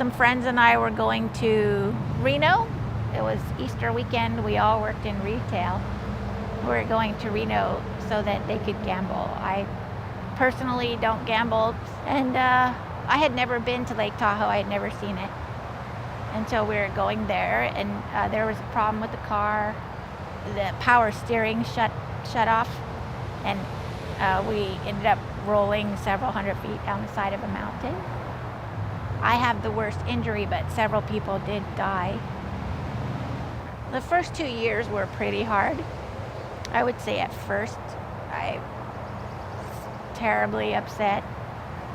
some friends and I were going to Reno. It was Easter weekend. We all worked in retail. We were going to Reno so that they could gamble. I personally don't gamble, and I had never been to Lake Tahoe. I had never seen it. And so we were going there, and there was a problem with the car. The power steering shut off, and we ended up rolling several hundred feet down the side of a mountain. I have the worst injury, but several people did die. The first 2 years were pretty hard. I would say at first I was terribly upset,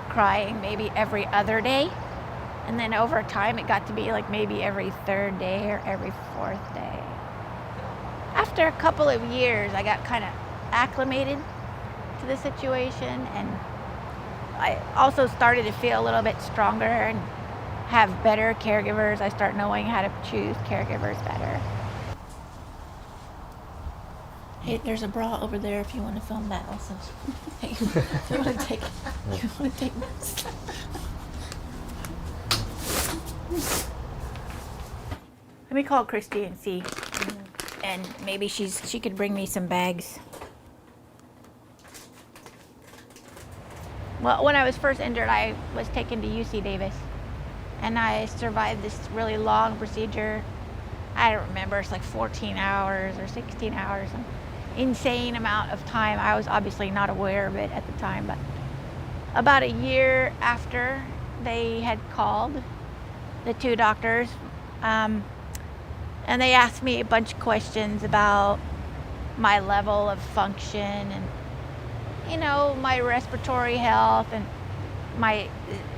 crying maybe every other day. And then over time it got to be like maybe every third day or every fourth day. After a couple of years, I got kind of acclimated to the situation, and I also started to feel a little bit stronger and have better caregivers. I start knowing how to choose caregivers better. Hey, there's a bra over there if you want to film that also. Hey, if you want to take this. Let me call Christy and see. And maybe she could bring me some bags. Well, when I was first injured, I was taken to UC Davis, and I survived this really long procedure. I don't remember, it's like 14 hours or 16 hours, an insane amount of time. I was obviously not aware of it at the time, but about a year after they had called, the two doctors, and they asked me a bunch of questions about my level of function and, you know, my respiratory health and my,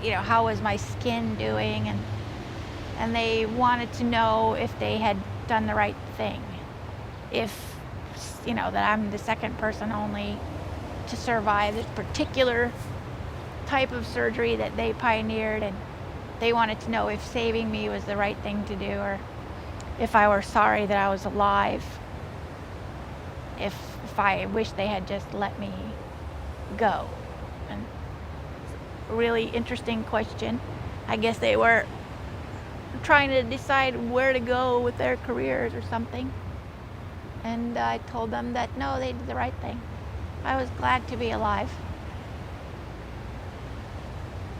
you know, how was my skin doing, and they wanted to know if they had done the right thing. If, you know, that I'm the second person only to survive this particular type of surgery that they pioneered, and they wanted to know if saving me was the right thing to do, or if I were sorry that I was alive, if I wish they had just let me go. And it's a really interesting question. I guess they were trying to decide where to go with their careers or something. And I told them that no, they did the right thing. I was glad to be alive.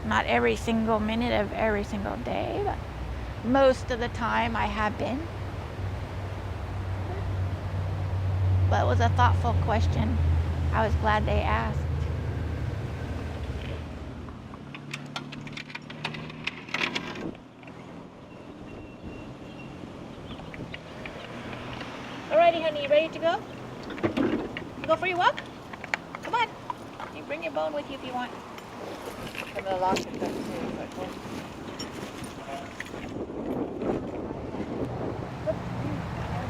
Not every single minute of every single day, but most of the time I have been. But it was a thoughtful question. I was glad they asked. Alrighty, honey, you ready to go? Go for your walk? Come on. You bring your bone with you if you want. I'm gonna lock it back too.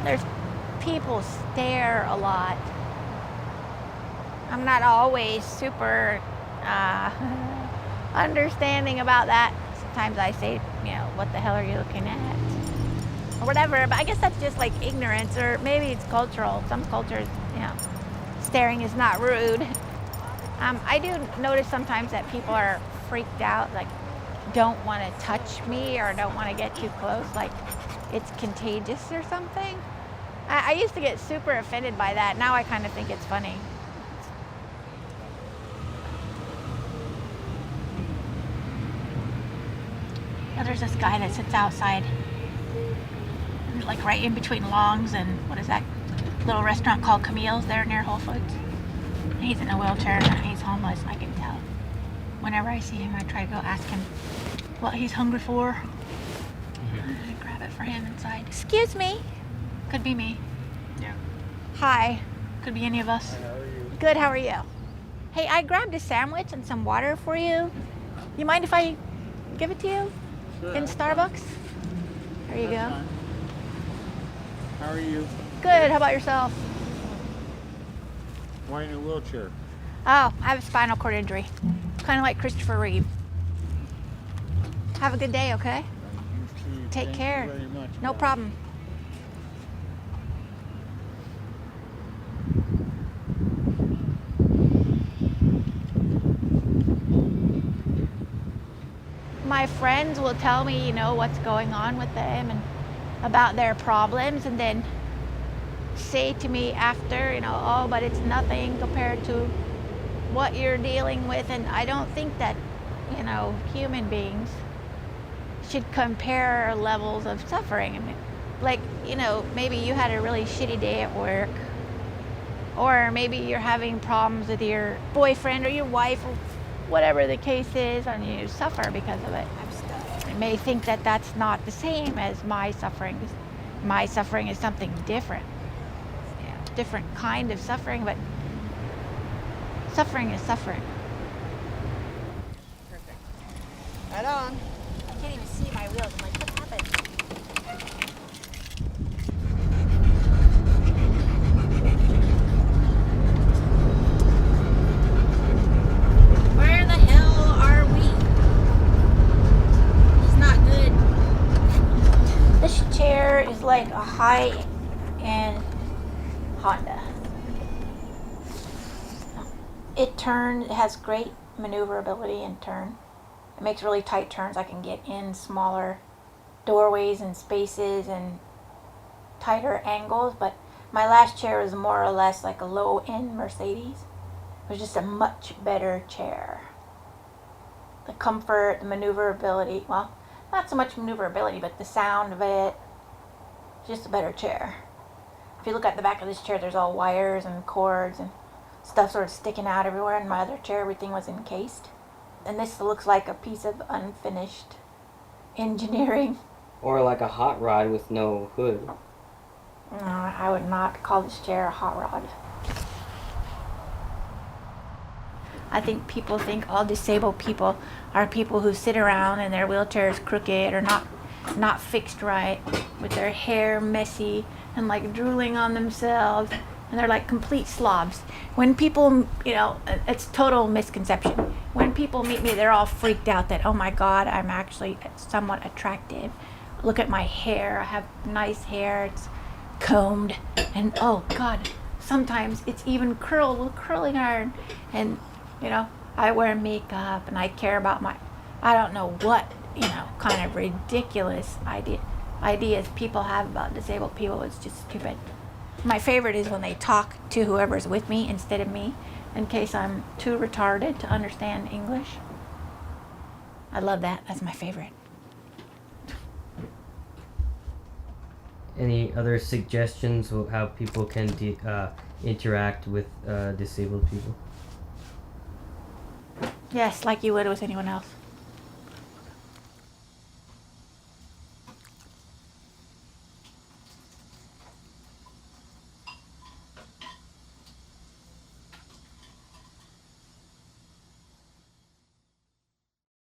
There's people stare a lot. I'm not always super understanding about that. Sometimes I say, you know, what the hell are you looking at? Or whatever, but I guess that's just like ignorance, or maybe it's cultural. Some cultures, you know, staring is not rude. I do notice sometimes that people are freaked out, like don't want to touch me or don't want to get too close, like it's contagious or something. I used to get super offended by that. Now I kind of think it's funny. Now there's this guy that sits outside, like right in between Long's and what is that little restaurant called Camille's there near Whole Foods. And he's in a wheelchair and he's homeless, I can tell. Whenever I see him, I try to go ask him what he's hungry for. I grab it for him inside. Excuse me. Could be me. Yeah. Hi. Could be any of us. How are you? Good, how are you? Hey, I grabbed a sandwich and some water for you. You mind if I give it to you? Sure. In Starbucks? There you That's go. fine. How are you? Good, how about yourself? Why in a wheelchair? Oh, I have a spinal cord injury. Kind of like Christopher Reeve. Have a good day, okay? You too. Take Thank care. You very much. No Bye. problem. my friends will tell me, you know, what's going on with them and about their problems, and then say to me after, you know, oh, but it's nothing compared to what you're dealing with. And I don't think that, you know, human beings should compare levels of suffering. I mean, like, you know, maybe you had a really shitty day at work, or maybe you're having problems with your boyfriend or your wife, or whatever the case is, and you suffer because of it. I may think that that's not the same as my suffering. My suffering is something different. Yeah, different kind of suffering, but suffering is suffering. Perfect. Right on. I can't even see my wheels. I'm like, what happened? Where the hell are we? It's not good. This chair is like a high-end Honda. It turns, it has great maneuverability and turn. It makes really tight turns. I can get in smaller doorways and spaces and tighter angles, but my last chair was more or less like a low-end Mercedes. It was just a much better chair. The comfort, the maneuverability, well, not so much maneuverability, but the sound of it, just a better chair. If you look at the back of this chair, there's all wires and cords and stuff sort of sticking out everywhere. In my other chair, everything was encased. And this looks like a piece of unfinished engineering. Or like a hot rod with no hood. No, I would not call this chair a hot rod. I think people think all disabled people are people who sit around and their wheelchair is crooked or not fixed right, with their hair messy and like drooling on themselves, and they're like complete slobs. When people, you know, it's total misconception. When people meet me, they're all freaked out that, oh my God, I'm actually somewhat attractive. Look at my hair. I have nice hair. It's combed. And oh God, sometimes it's even curled with curling iron. And, you know, I wear makeup and I care about my, I don't know what, you know, kind of ridiculous ideas people have about disabled people. It's just stupid. My favorite is when they talk to whoever's with me instead of me, in case I'm too retarded to understand English. I love that. That's my favorite. Any other suggestions of how people can interact with disabled people? Yes, like you would with anyone else.